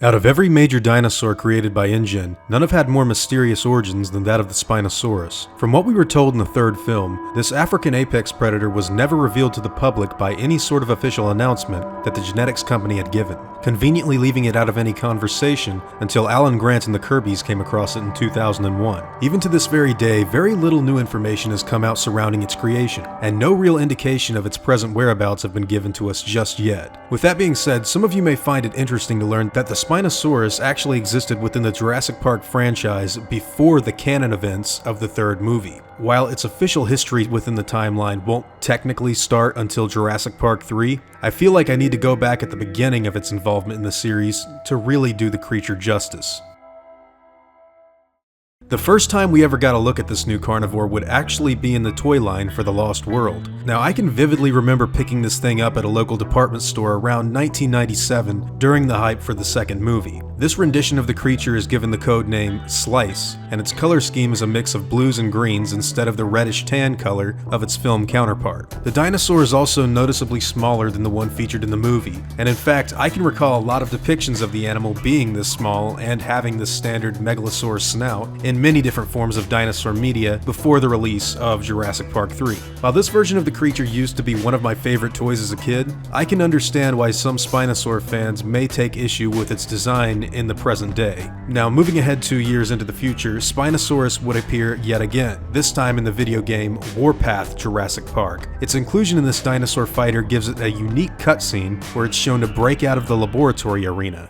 Out of every major dinosaur created by InGen, none have had more mysterious origins than that of the Spinosaurus. From what we were told in the third film, this African apex predator was never revealed to the public by any sort of official announcement that the genetics company had given, conveniently leaving it out of any conversation until Alan Grant and the Kirbys came across it in 2001. Even to this very day, very little new information has come out surrounding its creation, and no real indication of its present whereabouts have been given to us just yet. With that being said, some of you may find it interesting to learn that the Spinosaurus actually existed within the Jurassic Park franchise before the canon events of the third movie. While its official history within the timeline won't technically start until Jurassic Park 3, I feel like I need to go back at the beginning of its involvement in the series to really do the creature justice. The first time we ever got a look at this new carnivore would actually be in the toy line for The Lost World. Now, I can vividly remember picking this thing up at a local department store around 1997 during the hype for the second movie. This rendition of the creature is given the code name Slice, and its color scheme is a mix of blues and greens instead of the reddish tan color of its film counterpart. The dinosaur is also noticeably smaller than the one featured in the movie, and in fact, I can recall a lot of depictions of the animal being this small and having this standard megalosaurus snout in many different forms of dinosaur media before the release of Jurassic Park 3. While this version of the creature used to be one of my favorite toys as a kid, I can understand why some Spinosaur fans may take issue with its design in the present day. Now, moving ahead 2 years into the future, Spinosaurus would appear yet again, this time in the video game Warpath Jurassic Park. Its inclusion in this dinosaur fighter gives it a unique cutscene where it's shown to break out of the laboratory arena.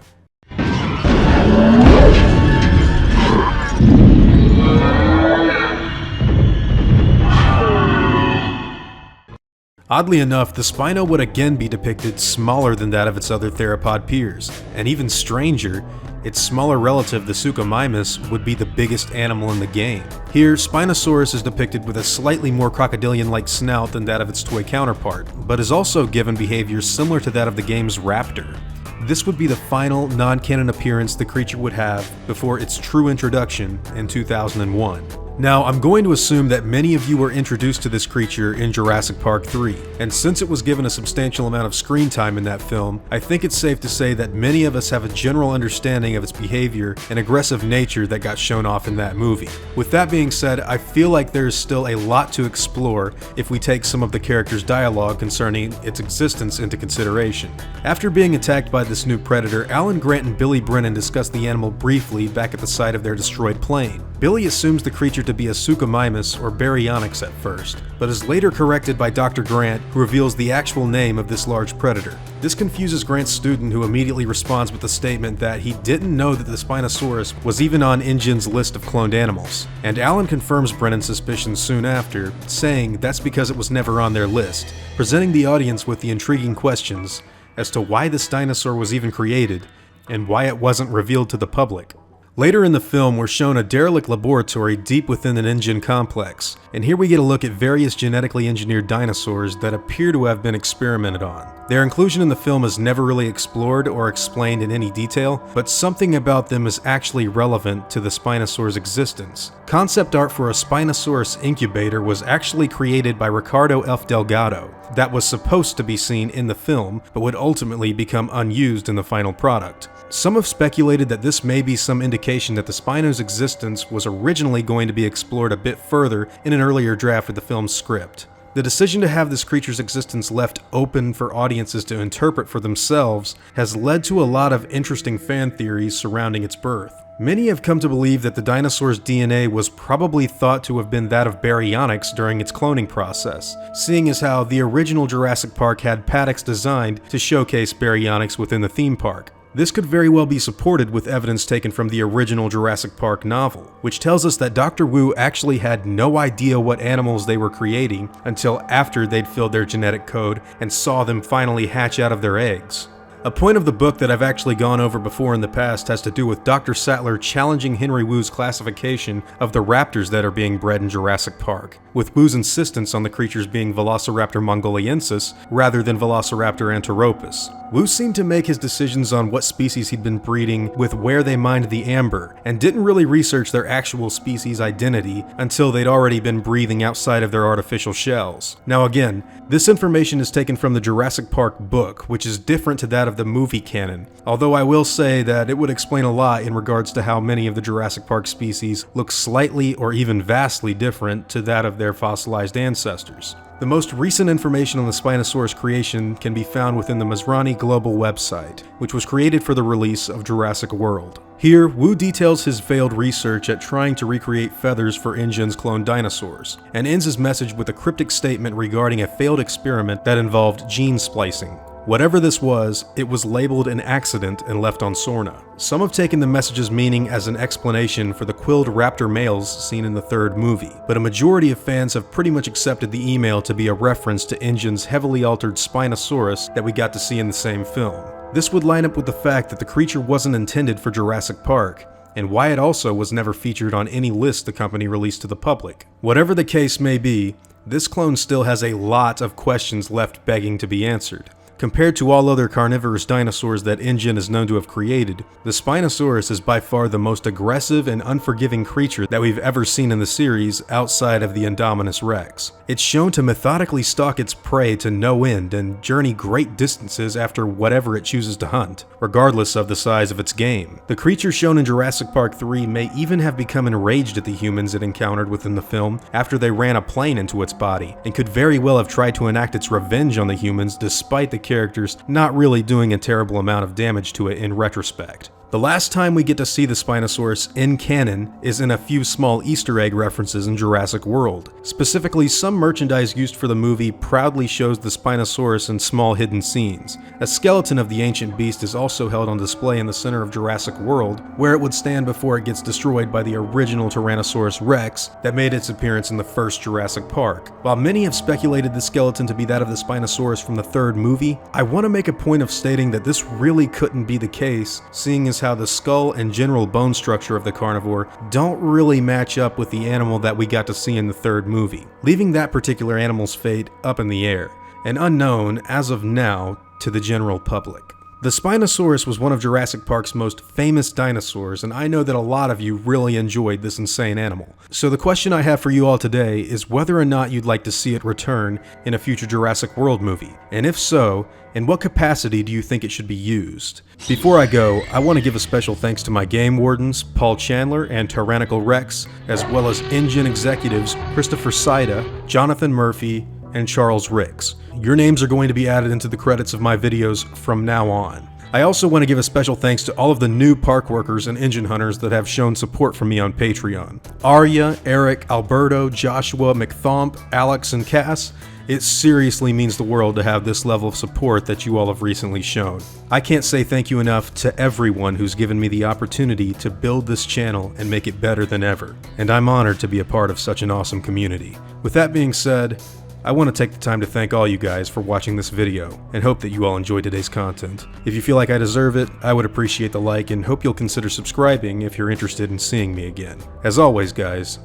Oddly enough, the Spino would again be depicted smaller than that of its other theropod peers, and even stranger, its smaller relative, the Suchomimus, would be the biggest animal in the game. Here, Spinosaurus is depicted with a slightly more crocodilian-like snout than that of its toy counterpart, but is also given behavior similar to that of the game's raptor. This would be the final non-canon appearance the creature would have before its true introduction in 2001. Now, I'm going to assume that many of you were introduced to this creature in Jurassic Park 3, and since it was given a substantial amount of screen time in that film, I think it's safe to say that many of us have a general understanding of its behavior and aggressive nature that got shown off in that movie. With that being said, I feel like there's still a lot to explore if we take some of the character's dialogue concerning its existence into consideration. After being attacked by this new predator, Alan Grant and Billy Brennan discuss the animal briefly back at the site of their destroyed plane. Billy assumes the creature to be a Suchomimus or Baryonyx at first, but is later corrected by Dr. Grant, who reveals the actual name of this large predator. This confuses Grant's student, who immediately responds with the statement that he didn't know that the Spinosaurus was even on InGen's list of cloned animals, and Alan confirms Brennan's suspicions soon after, saying that's because it was never on their list, presenting the audience with the intriguing questions as to why this dinosaur was even created and why it wasn't revealed to the public. Later in the film, we're shown a derelict laboratory deep within an InGen complex, and here we get a look at various genetically engineered dinosaurs that appear to have been experimented on. Their inclusion in the film is never really explored or explained in any detail, but something about them is actually relevant to the Spinosaur's existence. Concept art for a Spinosaurus incubator was actually created by Ricardo F. Delgado, that was supposed to be seen in the film, but would ultimately become unused in the final product. Some have speculated that this may be some indication that the Spino's existence was originally going to be explored a bit further in an earlier draft of the film's script. The decision to have this creature's existence left open for audiences to interpret for themselves has led to a lot of interesting fan theories surrounding its birth. Many have come to believe that the dinosaur's DNA was probably thought to have been that of Baryonyx during its cloning process, seeing as how the original Jurassic Park had paddocks designed to showcase Baryonyx within the theme park. This could very well be supported with evidence taken from the original Jurassic Park novel, which tells us that Dr. Wu actually had no idea what animals they were creating until after they'd filled their genetic code and saw them finally hatch out of their eggs. A point of the book that I've actually gone over before in the past has to do with Dr. Sattler challenging Henry Wu's classification of the raptors that are being bred in Jurassic Park, with Wu's insistence on the creatures being Velociraptor mongoliensis rather than Velociraptor anteropus. Wu seemed to make his decisions on what species he'd been breeding with where they mined the amber, and didn't really research their actual species identity until they'd already been breathing outside of their artificial shells. Now again, this information is taken from the Jurassic Park book, which is different to that that of the movie canon, although I will say that it would explain a lot in regards to how many of the Jurassic Park species look slightly or even vastly different to that of their fossilized ancestors. The most recent information on the Spinosaurus creation can be found within the Masrani Global website, which was created for the release of Jurassic World. Here, Wu details his failed research at trying to recreate feathers for InGen's cloned dinosaurs, and ends his message with a cryptic statement regarding a failed experiment that involved gene splicing. Whatever this was, it was labeled an accident and left on Sorna. Some have taken the message's meaning as an explanation for the quilled raptor males seen in the third movie, but a majority of fans have pretty much accepted the email to be a reference to InGen's heavily altered Spinosaurus that we got to see in the same film. This would line up with the fact that the creature wasn't intended for Jurassic Park, and why it also was never featured on any list the company released to the public. Whatever the case may be, this clone still has a lot of questions left begging to be answered. Compared to all other carnivorous dinosaurs that InGen is known to have created, the Spinosaurus is by far the most aggressive and unforgiving creature that we've ever seen in the series outside of the Indominus Rex. It's shown to methodically stalk its prey to no end and journey great distances after whatever it chooses to hunt, regardless of the size of its game. The creature shown in Jurassic Park 3 may even have become enraged at the humans it encountered within the film after they ran a plane into its body, and could very well have tried to enact its revenge on the humans despite the characters not really doing a terrible amount of damage to it in retrospect. The last time we get to see the Spinosaurus in canon is in a few small Easter egg references in Jurassic World. Specifically, some merchandise used for the movie proudly shows the Spinosaurus in small hidden scenes. A skeleton of the ancient beast is also held on display in the center of Jurassic World, where it would stand before it gets destroyed by the original Tyrannosaurus Rex that made its appearance in the first Jurassic Park. While many have speculated the skeleton to be that of the Spinosaurus from the third movie, I want to make a point of stating that this really couldn't be the case, seeing as how the skull and general bone structure of the carnivore don't really match up with the animal that we got to see in the third movie, leaving that particular animal's fate up in the air, and unknown, as of now, to the general public. The Spinosaurus was one of Jurassic Park's most famous dinosaurs, and I know that a lot of you really enjoyed this insane animal. So the question I have for you all today is whether or not you'd like to see it return in a future Jurassic World movie, and if so, in what capacity do you think it should be used? Before I go, I want to give a special thanks to my game wardens, Paul Chandler and Tyrannical Rex, as well as InGen executives Christopher Siehda, Johnathan Murphy, and Charles Ricks. Your names are going to be added into the credits of my videos from now on. I also want to give a special thanks to all of the new park workers and engine hunters that have shown support for me on Patreon. Arya, Eric, Alberto, Joshua, McThomp, Alex, and Cass. It seriously means the world to have this level of support that you all have recently shown. I can't say thank you enough to everyone who's given me the opportunity to build this channel and make it better than ever, and I'm honored to be a part of such an awesome community. With that being said, I want to take the time to thank all you guys for watching this video, and hope that you all enjoyed today's content. If you feel like I deserve it, I would appreciate the like, and hope you'll consider subscribing if you're interested in seeing me again. As always guys,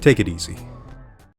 take it easy.